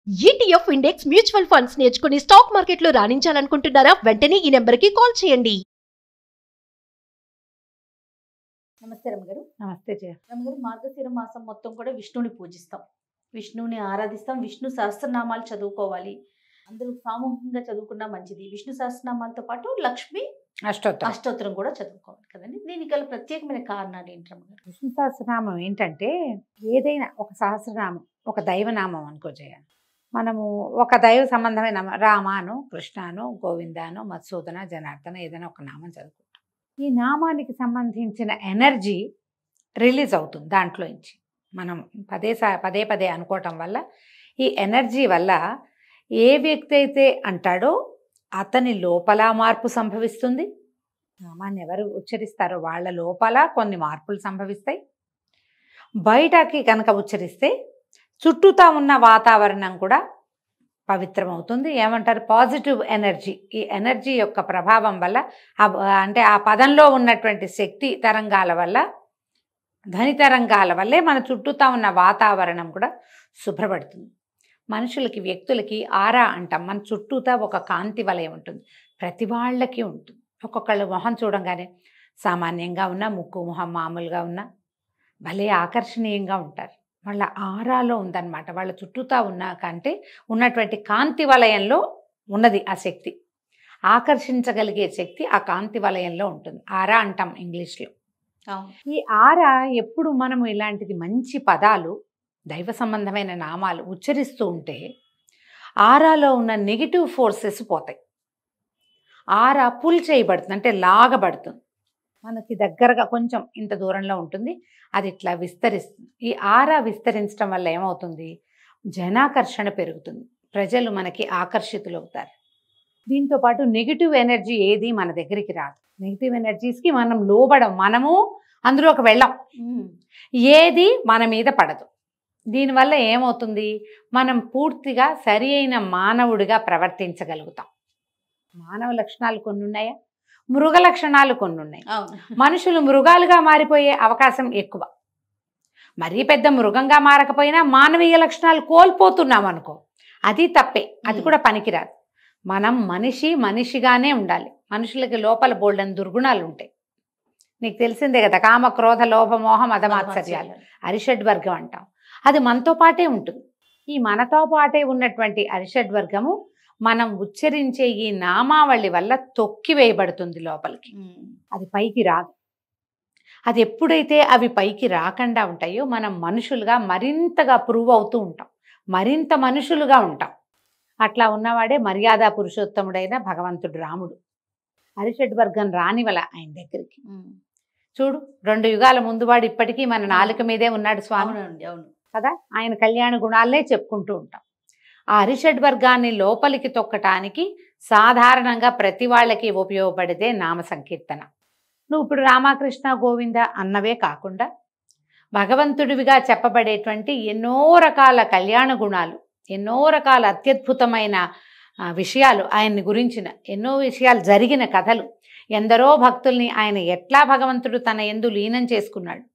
ETF index mutual funds నేర్చుకుని stock మార్కెట్లో రాణించాలనుకుంటున్నారా? వెంటనే ఈ నెంబర్కి కాల్ చేయండి. నమస్తే రమ్మగారు. నమస్తే జయ. రమ్మగారు, మార్గశిర మాసం మొత్తం కూడా విష్ణుని పూజిస్తాం, విష్ణుని ఆరాధిస్తాం, విష్ణు సహస్రనామాలు చదువుకోవాలి. అందరూ సామూహికంగా చదువుకున్నా మంచిది. విష్ణు సహస్రనామాలతో పాటు లక్ష్మి అష్టోత్తరం కూడా చదువుకోవాలి కదండి. దీనికి గల ప్రత్యేకమైన కారణాలు ఏంటి రమ్మగారు? విష్ణు సహస్రనామం ఏంటంటే, ఏదైనా ఒక సహస్రనామం ఒక దైవనామం అనుకో జయ. మనము ఒక దైవ సంబంధమైన రామాను, కృష్ణాను, గోవిందాను, మధుసూదన, జనార్దన ఏదైనా ఒక నామం చదువుకుంటాం. ఈ నామానికి సంబంధించిన ఎనర్జీ రిలీజ్ అవుతుంది దాంట్లోంచి. మనం పదే పదే అనుకోవటం వల్ల ఈ ఎనర్జీ వల్ల ఏ వ్యక్తి అయితే అంటాడో అతని లోపల మార్పు సంభవిస్తుంది. నామాన్ని ఎవరు ఉచ్చరిస్తారో వాళ్ళ లోపల కొన్ని మార్పులు సంభవిస్తాయి. బయటకి కనుక ఉచ్చరిస్తే చుట్టూతా ఉన్న వాతావరణం కూడా పవిత్రమవుతుంది. ఏమంటారు? Positive energy. ఈ ఎనర్జీ యొక్క ప్రభావం వల్ల అంటే ఆ పదంలో ఉన్నటువంటి శక్తి తరంగాల వల్ల, ధ్వని తరంగాల వల్లే మన చుట్టూతా ఉన్న వాతావరణం కూడా శుభ్రపడుతుంది. మనుషులకి, వ్యక్తులకి ఆరా అంటాం. మన చుట్టూతా ఒక కాంతి వలయం ఉంటుంది, ప్రతి వాళ్ళకి ఉంటుంది. ఒక్కొక్కళ్ళు మొహం చూడంగానే సామాన్యంగా ఉన్న, ముక్కు మొహం మామూలుగా ఉన్న భలే ఆకర్షణీయంగా ఉంటారు. వాళ్ళ ఆరాలో ఉందన్నమాట. వాళ్ళ చుట్టూతా ఉన్న కంటే ఉన్నటువంటి కాంతి వలయంలో ఉన్నది ఆ శక్తి. ఆకర్షించగలిగే శక్తి ఆ కాంతి వలయంలో ఉంటుంది. ఆరా అంటాం ఇంగ్లీష్లో. ఈ ఆరా ఎప్పుడు మనము ఇలాంటిది మంచి పదాలు, దైవ సంబంధమైన నామాలు ఉచ్చరిస్తూ ఉంటే ఆరాలో ఉన్న నెగిటివ్ ఫోర్సెస్ పోతాయి. ఆరా పుల్ చేయబడుతుంది, అంటే లాగబడుతుంది. మనకి దగ్గరగా కొంచెం ఇంత దూరంలో ఉంటుంది, అది ఇట్లా విస్తరిస్తుంది. ఈ ఆరా విస్తరించడం వల్ల ఏమవుతుంది? జనాకర్షణ పెరుగుతుంది, ప్రజలు మనకి ఆకర్షితులవుతారు. దీంతో పాటు నెగిటివ్ ఎనర్జీ ఏది మన దగ్గరికి రాదు. నెగిటివ్ ఎనర్జీస్కి మనం లోబడం, మనము అందులోకి వెళ్ళం, ఏది మన మీద పడదు. దీనివల్ల ఏమవుతుంది? మనం పూర్తిగా సరి అయిన మానవుడిగా ప్రవర్తించగలుగుతాం. మానవ లక్షణాలు కొన్ని ఉన్నాయా, మృగ లక్షణాలు కొన్ని ఉన్నాయి. మనుషులు మృగాలుగా మారిపోయే అవకాశం ఎక్కువ. మరీ పెద్ద మృగంగా మారకపోయినా మానవీయ లక్షణాలు కోల్పోతున్నాం అనుకో, అది తప్పే, అది కూడా పనికిరాదు. మనం మనిషిగానే ఉండాలి. మనుషులకి లోపల బోల్డని దుర్గుణాలు ఉంటాయి. నీకు తెలిసిందే కదా, కామ, క్రోధ, లోభ, మోహ, మదమాత్సర్యాలు, అరిషడ్వర్గం అంటాం. అది మనతో పాటే ఉంటుంది. ఈ మనతో పాటే ఉన్నటువంటి అరిషడ్వర్గము మనం ఉచ్చరించే ఈ నామావళి వల్ల తొక్కివేయబడుతుంది లోపలికి. అది పైకి రాదు. అది ఎప్పుడైతే అవి పైకి రాకుండా ఉంటాయో మనం మనుషులుగా మరింతగా ప్రూవ్ అవుతూ ఉంటాం, మరింత మనుషులుగా ఉంటాం. అట్లా ఉన్నవాడే మర్యాద పురుషోత్తముడైన భగవంతుడు రాముడు. అరిషడ్వర్గం రానివల ఆయన దగ్గరికి. చూడు, 2 యుగాల ముందు వాడు ఇప్పటికీ మన నాలుక మీదే ఉన్నాడు స్వామి. అవును కదా, ఆయన కళ్యాణ గుణాలనే చెప్పుకుంటూ ఉంటాం. ఆ అరిషడ్వర్గాన్ని లోపలికి తొక్కటానికి సాధారణంగా ప్రతి వాళ్ళకి ఉపయోగపడితే నామ సంకీర్తన. నువ్వు ఇప్పుడు రామకృష్ణ గోవింద అన్నవే కాకుండా భగవంతుడివిగా చెప్పబడేటువంటి ఎన్నో రకాల కళ్యాణ గుణాలు, ఎన్నో రకాల అత్యద్భుతమైన విషయాలు, ఆయన్ని గురించిన ఎన్నో విషయాలు, జరిగిన కథలు, ఎందరో భక్తుల్ని ఆయన ఎట్లా భగవంతుడు తన యందు లీనం చేసుకున్నాడు,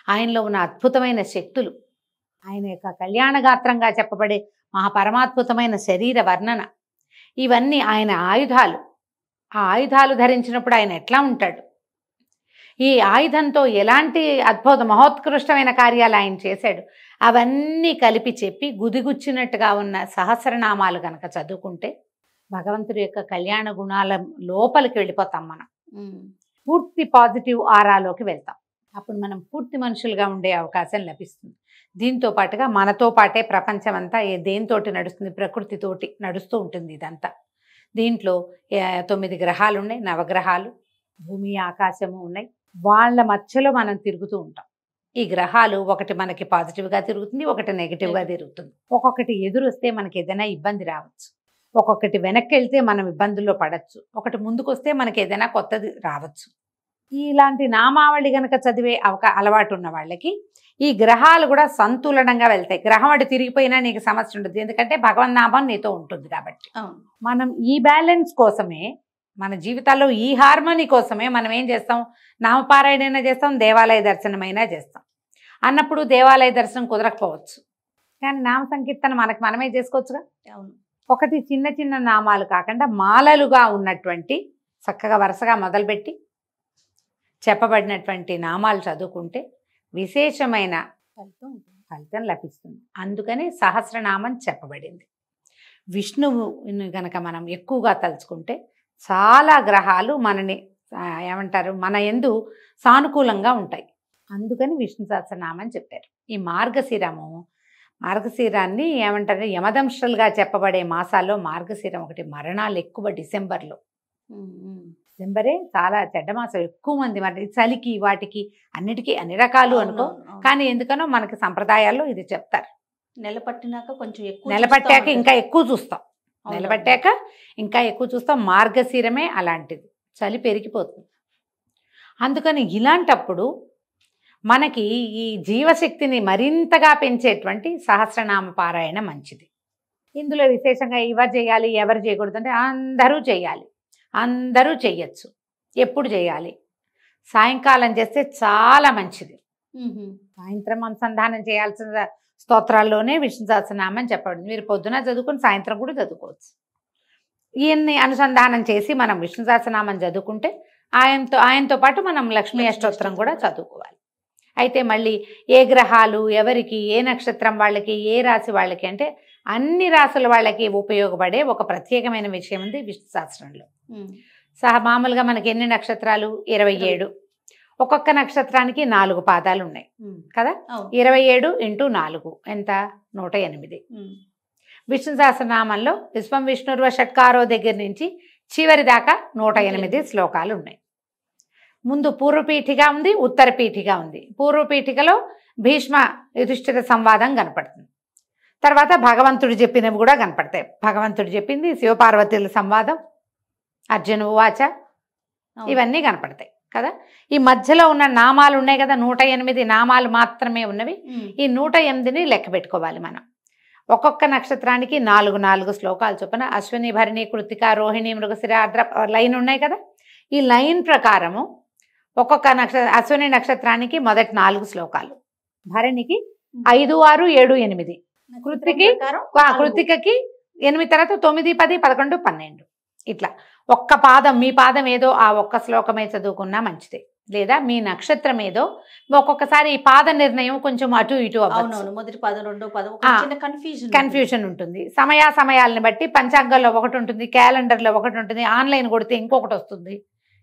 ఆయనలో ఉన్న అద్భుతమైన శక్తులు, ఆయన యొక్క కళ్యాణగాత్రంగా చెప్పబడే మహాపరమాద్భుతమైన శరీర వర్ణన, ఇవన్నీ ఆయన ఆయుధాలు. ఆ ఆయుధాలు ధరించినప్పుడు ఆయన ఎట్లా ఉంటాడు, ఈ ఆయుధంతో ఎలాంటి అద్భుత మహోత్కృష్టమైన కార్యాలు ఆయన చేశాడు, అవన్నీ కలిపి చెప్పి గుదిగుచ్చినట్టుగా ఉన్న సహస్రనామాలు కనుక చదువుకుంటే భగవంతుడి యొక్క కళ్యాణ గుణాల లోపలికి వెళ్ళిపోతాం. మనం పూర్తి పాజిటివ్ ఆరాలోకి వెళ్తాం. అప్పుడు మనం పూర్తి మనుషులుగా ఉండే అవకాశం లభిస్తుంది. దీంతో పాటుగా మనతో పాటే ప్రపంచం అంతా దేనితోటి నడుస్తుంది? ప్రకృతితోటి నడుస్తూ ఉంటుంది ఇదంతా. దీంట్లో 9 గ్రహాలు ఉన్నాయి, నవగ్రహాలు, భూమి, ఆకాశము ఉన్నాయి. వాళ్ళ మధ్యలో మనం తిరుగుతూ ఉంటాం. ఈ గ్రహాలు ఒకటి మనకి పాజిటివ్గా తిరుగుతుంది, ఒకటి నెగిటివ్గా తిరుగుతుంది. ఒక్కొక్కటి ఎదురు వస్తే మనకి ఏదైనా ఇబ్బంది రావచ్చు, ఒక్కొక్కటి వెనక్కి వెళ్తే మనం ఇబ్బందుల్లో పడవచ్చు, ఒకటి ముందుకు వస్తే మనకి ఏదైనా కొత్తది రావచ్చు. ఇలాంటి నామావళి కనుక చదివే అలవాటు ఉన్న వాళ్ళకి ఈ గ్రహాలు కూడా సంతులనంగా వెళ్తాయి. గ్రహం అటు తిరిగిపోయినా నీకు సమస్య ఉండదు, ఎందుకంటే భగవన్నామం నీతో ఉంటుంది కాబట్టి. మనం ఈ బ్యాలెన్స్ కోసమే, మన జీవితాల్లో ఈ హార్మోనీ కోసమే మనం ఏం చేస్తాం? నామపారాయణైనా చేస్తాం, దేవాలయ దర్శనమైనా చేస్తాం. అన్నప్పుడు దేవాలయ దర్శనం కుదరకపోవచ్చు, కానీ నామ సంకీర్తన మనకు మనమే చేసుకోవచ్చుగా. అవును. ఒకటి చిన్న చిన్న నామాలు కాకుండా మాలలుగా ఉన్నటువంటి చక్కగా వరుసగా మొదలుపెట్టి చెప్పబడినటువంటి నామాలు చదువుకుంటే విశేషమైన ఫలితం లభిస్తుంది. అందుకని సహస్రనామం చెప్పబడింది. విష్ణువుని కనుక మనం ఎక్కువగా తలుచుకుంటే చాలా గ్రహాలు మనని ఏమంటారు మన యందు సానుకూలంగా ఉంటాయి. అందుకని విష్ణు సహస్రనామం చెప్పారు. ఈ మార్గశిరాన్ని ఏమంటారు యమదంశలుగా చెప్పబడే మాసాల్లో మార్గశిరం ఒకటి. మరణాలు ఎక్కువ డిసెంబర్లో. డిసెంబరే చాలా చెడ్డ మాసం. ఎక్కువ మంది మరి చలికి వాటికి అన్నిటికీ అన్ని రకాలు అనుకో, కానీ ఎందుకనో మనకి సంప్రదాయాల్లో ఇది చెప్తారు. నెలపట్టినాక కొంచెం ఎక్కువ, నెలపట్టాక ఇంకా ఎక్కువ చూస్తాం. నిలబట్టాక ఇంకా ఎక్కువ చూస్తాం. మార్గశిరమే అలాంటిది. చలి పెరిగిపోతుంది. అందుకని ఇలాంటప్పుడు మనకి ఈ జీవశక్తిని మరింతగా పెంచేటువంటి సహస్రనామ పారాయణ మంచిది. ఇందులో విశేషంగా ఎవరు చేయాలి ఎవరు చేయకూడదు అంటే అందరూ చేయాలి. అందరూ చెయ్యొచ్చు. ఎప్పుడు చేయాలి? సాయంకాలం చేస్తే చాలా మంచిది. సాయంత్రం అనుసంధానం చేయాల్సిన స్తోత్రాల్లోనే విష్ణు సహస్రనామం చెప్పబడింది. మీరు పొద్దున చదువుకుని సాయంత్రం కూడా చదువుకోవచ్చు. ఈయన్ని అనుసంధానం చేసి మనం విష్ణు సహస్రనామం చదువుకుంటే ఆయనతో పాటు మనం లక్ష్మీ అష్టోత్తరం కూడా చదువుకోవాలి. అయితే మళ్ళీ ఏ గ్రహాలు ఎవరికి, ఏ నక్షత్రం వాళ్ళకి, ఏ రాశి వాళ్ళకి అంటే అన్ని రాసుల వాళ్ళకి ఉపయోగపడే ఒక ప్రత్యేకమైన విషయం ఉంది విష్ణు సహస్రంలో. మామూలుగా మనకి ఎన్ని నక్షత్రాలు? 27. ఒక్కొక్క నక్షత్రానికి 4 పాదాలు ఉన్నాయి కదా. 27 × 4 ఎంత? 108. విష్ణు సహస్రనామంలో విశ్వం విష్ణుర్వ షట్కారో దగ్గర నుంచి చివరి దాకా 108 శ్లోకాలు ఉన్నాయి. ముందు పూర్వపీఠిగా ఉంది, ఉత్తర పీఠిగా ఉంది. పూర్వపీఠికలో భీష్మ యుధిష్ఠిర సంవాదం కనపడుతుంది. తర్వాత భగవంతుడు చెప్పినవి కూడా కనపడతాయి. భగవంతుడు చెప్పింది, శివపార్వతుల సంవాదం, అర్జున ఉవాచ, ఇవన్నీ కనపడతాయి కదా. ఈ మధ్యలో ఉన్న నామాలు ఉన్నాయి కదా, 108 నామాలు మాత్రమే ఉన్నవి. ఈ 108ని లెక్క పెట్టుకోవాలి మనం. ఒక్కొక్క నక్షత్రానికి 4 శ్లోకాలు చొప్పున అశ్విని, భరణి, కృతిక, రోహిణి, మృగశిర, ఆర్ద్ర లైన్ ఉన్నాయి కదా. ఈ లైన్ ప్రకారము ఒక్కొక్క అశ్విని నక్షత్రానికి మొదటి 4 శ్లోకాలు, భరణికి 5, 6, 7, 8, కృతికకి 8, తర్వాత 9, 10, 11, 12 ఇట్లా ఒక్క పాదం, మీ పాదం ఏదో ఆ ఒక్క శ్లోకమే చదువుకున్నా మంచిదే. లేదా మీ నక్షత్రం ఏదో ఒక్కొక్కసారి ఈ పాద నిర్ణయం కొంచెం అటు ఇటు అవ్వచ్చు. మొదటి పాదం రెండో పాదం కన్ఫ్యూజన్ ఉంటుంది. సమయాల్ని బట్టి పంచాంగంలో ఒకటి ఉంటుంది, క్యాలెండర్లో ఒకటి ఉంటుంది, ఆన్లైన్ కొడితే ఇంకొకటి వస్తుంది,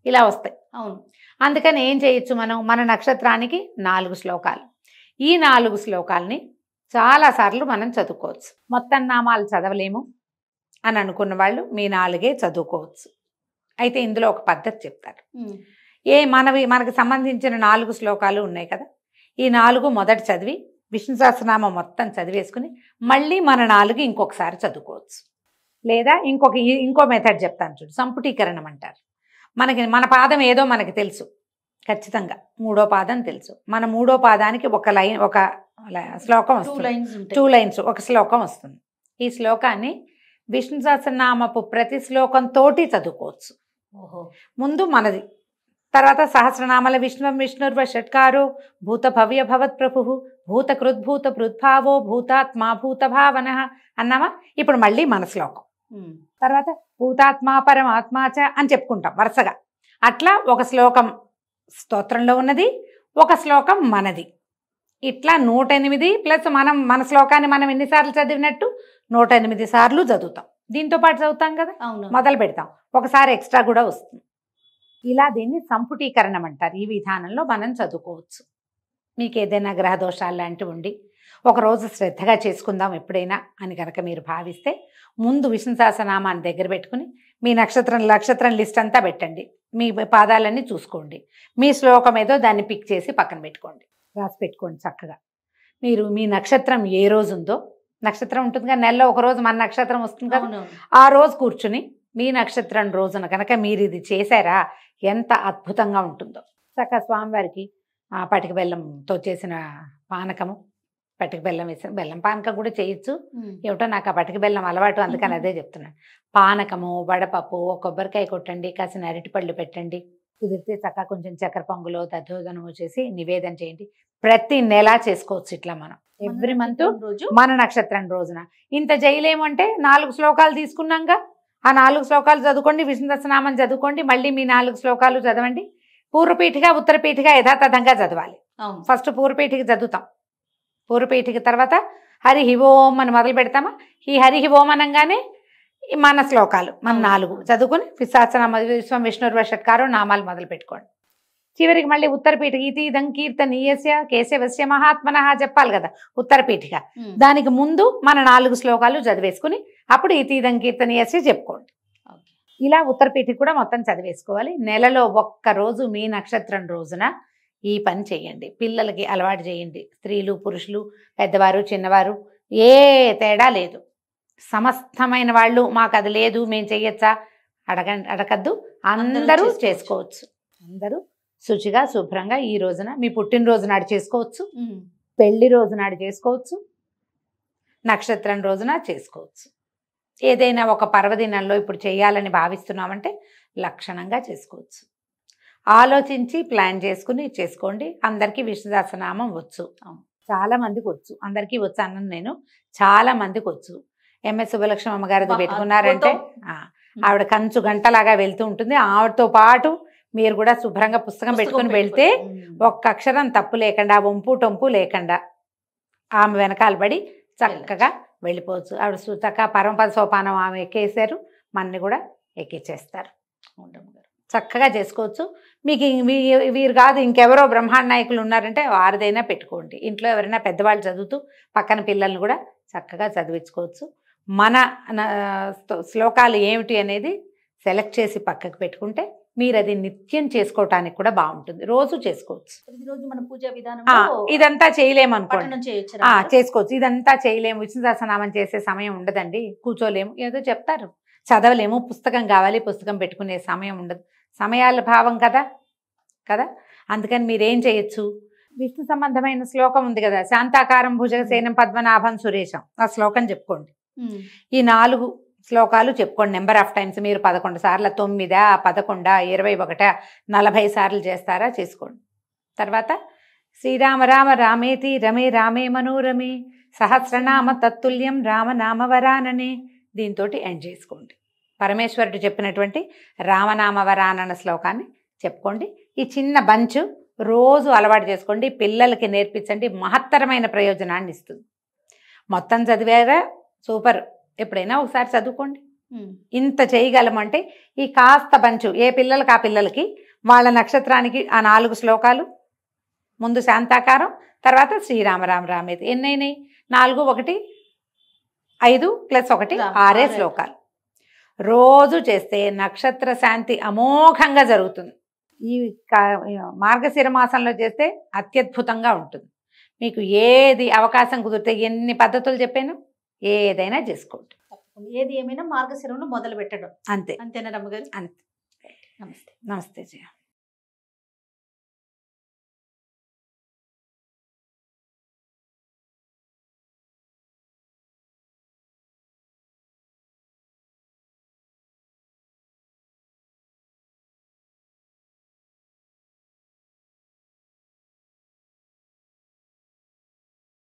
ఇలా వస్తాయి. అవును. అందుకని ఏం చేయొచ్చు మనం? మన నక్షత్రానికి 4 శ్లోకాలు. ఈ 4 శ్లోకాలని చాలాసార్లు మనం చదువుకోవచ్చు. మొత్తం నామాలు చదవలేము అని అనుకున్న వాళ్ళు మీ 4 చదువుకోవచ్చు. అయితే ఇందులో ఒక పద్ధతి చెప్తారు. మనకు సంబంధించిన 4 శ్లోకాలు ఉన్నాయి కదా, ఈ 4 మొదట చదివి విష్ణు సహస్రనామం మొత్తం చదివేసుకుని మళ్ళీ మన 4 ఇంకొకసారి చదువుకోవచ్చు. లేదా ఇంకో మెథడ్ చెప్తాను చూడు, సంపుటీకరణం అంటారు. మన పాదం ఏదో మనకి తెలుసు ఖచ్చితంగా, 3వ పాదం తెలుసు. మన 3వ పాదానికి ఒక శ్లోకం వస్తుంది, 2 లైన్స్ ఒక శ్లోకం వస్తుంది. ఈ శ్లోకాన్ని విష్ణు సహస్రనామపు ప్రతి శ్లోకంతోటి చదువుకోవచ్చు. ముందు మనది, తర్వాత సహస్రనామాల విష్ణువం విష్ణుర్వ షట్కారో భూత భవ్య భవత్ ప్రభు భూత కృద్భూత భృద్భావో భూతాత్మా భూత భావన అన్నామా. ఇప్పుడు మళ్ళీ మన శ్లోకం, తర్వాత భూతాత్మా పరమాత్మా చ అని చెప్పుకుంటాం వరుసగా. అట్లా ఒక శ్లోకం స్తోత్రంలో ఉన్నది, ఒక శ్లోకం మనది. ఇట్లా 108 ప్లస్ మన శ్లోకాన్ని మనం ఎన్నిసార్లు చదివినట్టు 108 సార్లు చదువుతాం. దీంతో పాటు చదువుతాం కదా, మొదలు పెడతాం, ఒకసారి ఎక్స్ట్రా కూడా వస్తుంది. ఇలా దీన్ని సంపుటీకరణం అంటారు. ఈ విధానంలో మనం చదువుకోవచ్చు. మీకు ఏదైనా గ్రహ దోషాలు లాంటివి ఉండి ఒకరోజు శ్రద్ధగా చేసుకుందాం ఎప్పుడైనా అని కనుక మీరు భావిస్తే ముందు విష్ణు సహస్రనామాన్ని దగ్గర పెట్టుకుని మీ నక్షత్రం లిస్ట్ అంతా పెట్టండి. మీ పాదాలన్నీ చూసుకోండి. మీ శ్లోకం ఏదో దాన్ని పిక్ చేసి పక్కన పెట్టుకోండి, రాసి పెట్టుకోండి చక్కగా. మీరు మీ నక్షత్రం ఏ రోజు ఉందో, నక్షత్రం ఉంటుంది కదా, నెలలో ఒక రోజు మన నక్షత్రం వస్తుంది కదా, ఆ రోజు కూర్చుని మీ నక్షత్రం రోజున కనుక మీరు ఇది చేశారా ఎంత అద్భుతంగా ఉంటుందో. చక్కగా స్వామివారికి పటిక బెల్లంతో చేసిన పానకము, పటిక బెల్లం వేసిన బెల్లం పానకం కూడా చేయొచ్చు. ఏమిటో నాకు ఆ పటిక బెల్లం అలవాటు, అందుకని అదే చెప్తున్నాను. పానకము, వడపప్పు, కొబ్బరికాయ కొట్టండి, కాసిన అరటిపళ్ళు పెట్టండి, కుదిరితే చక్కగా కొంచెం చక్కెర పొంగులో దద్దోజనము చేసి నివేదన చేయండి. ప్రతి నెల చేసుకోవచ్చు ఇట్లా మనం ఎవ్రీ మంత్ రోజు మన నక్షత్రం రోజున. ఇంత చేయలేము అంటే 4 శ్లోకాలు తీసుకున్నాక ఆ 4 శ్లోకాలు చదువుకోండి, విష్ణు సహస్రనామం చదువుకోండి, మళ్ళీ మీ 4 శ్లోకాలు చదవండి. పూర్వపీఠిక ఉత్తరపీఠిక యథాతథంగా చదవాలి. ఫస్ట్ పూర్వపీఠిక చదువుతాం, పూర్వపీఠిక తర్వాత హరి ఓం అని మొదలు పెడతామా, ఈ హరి ఓం అనగానే మన శ్లోకాలు మన 4 చదువుకుని సహస్రనామ విశ్వం విష్ణుర్వషట్కారో నామాలు మొదలు పెట్టుకోండి. చివరికి మళ్ళీ ఉత్తరపీఠిక ఇతి ఇదం కీర్తనీయస్య కేశవస్య మహాత్మనః చెప్పాలి కదా ఉత్తరపీఠిక. దానికి ముందు మన 4 శ్లోకాలు చదివేసుకుని అప్పుడు ఇతి ఇదం కీర్తనీయస్య చెప్పుకోండి. ఇలా ఉత్తరపీఠిక కూడా మొత్తం చదివేసుకోవాలి. నెలలో ఒక్కరోజు మీ నక్షత్రం రోజున ఈ పని చేయండి. పిల్లలకి అలవాటు చేయండి. స్త్రీలు పురుషులు పెద్దవారు చిన్నవారు ఏ తేడా లేదు. సమస్తమైన వాళ్ళు మాకు అది లేదు మేము చెయ్యొచ్చా అడగద్దు, అందరూ చేసుకోవచ్చు. అందరూ శుచిగా శుభ్రంగా ఈ రోజున మీ పుట్టినరోజు నాడు చేసుకోవచ్చు, పెళ్లి రోజు నాడు చేసుకోవచ్చు, నక్షత్రం రోజున చేసుకోవచ్చు. ఏదైనా ఒక పర్వదినంలో ఇప్పుడు చేయాలని భావిస్తున్నామంటే లక్షణంగా చేసుకోవచ్చు. ఆలోచించి ప్లాన్ చేసుకుని చేసుకోండి. అందరికీ విష్ణు సహస్రనామం వచ్చు, చాలా మందికి వచ్చు, అందరికీ వచ్చు అన్నది నేను, చాలా మందికి వచ్చు. ఎంఎస్ సుబ్బలక్ష్మి అమ్మగారిది పెట్టుకున్నారంటే ఆవిడ కంచు గంటలాగా వెళ్తూ ఉంటుంది. ఆవిడతో పాటు మీరు కూడా శుభ్రంగా పుస్తకం పెట్టుకుని వెళ్తే ఒక్క అక్షరం తప్పు లేకుండా వంపు టొంపు లేకుండా ఆమె వెనకాల పడి చక్కగా వెళ్ళిపోవచ్చు. ఆవిడ చక్కగా పరమపద సోపానం ఆమె ఎక్కేసారు, మనని కూడా ఎక్కిచ్చేస్తారు. చక్కగా చేసుకోవచ్చు. మీకు వీరు కాదు ఇంకెవరో బ్రహ్మాండ నాయకులు ఉన్నారంటే వారిదైనా పెట్టుకోండి. ఇంట్లో ఎవరైనా పెద్దవాళ్ళు చదువుతూ పక్కన పిల్లల్ని కూడా చక్కగా చదివించుకోవచ్చు. మన శ్లోకాలు ఏమిటి అనేది సెలెక్ట్ చేసి పక్కకు పెట్టుకుంటే మీరు అది నిత్యం చేసుకోవటానికి కూడా బాగుంటుంది. రోజు చేసుకోవచ్చు. ప్రతిరోజు మన పూజా విధానం ఇదంతా చేయలేము అనుకోండి, చేసుకోవచ్చు. ఇదంతా చేయలేము, విష్ణు సహస్రనామం చేసే సమయం ఉండదండి, కూర్చోలేము, ఏదో చెప్తారు, చదవలేము, పుస్తకం కావాలి, పుస్తకం పెట్టుకునే సమయం ఉండదు, సమయాల భావం కదా కదా. అందుకని మీరేం చేయొచ్చు, విష్ణు సంబంధమైన శ్లోకం ఉంది కదా, శాంతాకారం భుజగసేనం పద్మనాభం సురేశం, ఆ శ్లోకం చెప్పుకోండి. ఈ 4 శ్లోకాలు చెప్పుకోండి నెంబర్ ఆఫ్ టైమ్స్. మీరు 11 సార్లు, 9, 11, 21, 40 సార్లు చేస్తారా చేసుకోండి. తర్వాత శ్రీరామ రామ రామేతి రమే రామే మనోరమే సహస్రనామ తత్తుల్యం రామనామవరాననే దీంతో ఎండ్ చేసుకోండి. పరమేశ్వరుడు చెప్పినటువంటి రామనామవరానన శ్లోకాన్ని చెప్పుకోండి. ఈ చిన్న బంచు రోజు అలవాటు చేసుకోండి, పిల్లలకి నేర్పించండి, మహత్తరమైన ప్రయోజనాన్ని ఇస్తుంది. మొత్తం చదివారా సూపర్, ఎప్పుడైనా ఒకసారి చదువుకోండి. ఇంత చేయగలమంటే ఈ కాస్త బంచు ఏ పిల్లలకి ఆ పిల్లలకి వాళ్ళ నక్షత్రానికి ఆ 4 శ్లోకాలు, ముందు శాంతాకారం, తర్వాత శ్రీరామరామ రామేతి, ఎన్నైనాయి 4, 1, 5 + 1 6 శ్లోకాలు రోజు చేస్తే నక్షత్ర శాంతి అమోఘంగా జరుగుతుంది. ఈ మార్గశిర మాసంలో చేస్తే అత్యద్భుతంగా ఉంటుంది. మీకు ఏది అవకాశం కుదిరితే ఎన్ని పద్ధతులు చెప్పాను ఏదైనా చేసుకోండి. ఏది ఏమైనా మార్గశిరంలో మొదలు పెట్టడం అంతే. అంతేనా రమ్మగారు? అంతే. నమస్తే. నమస్తే జయ.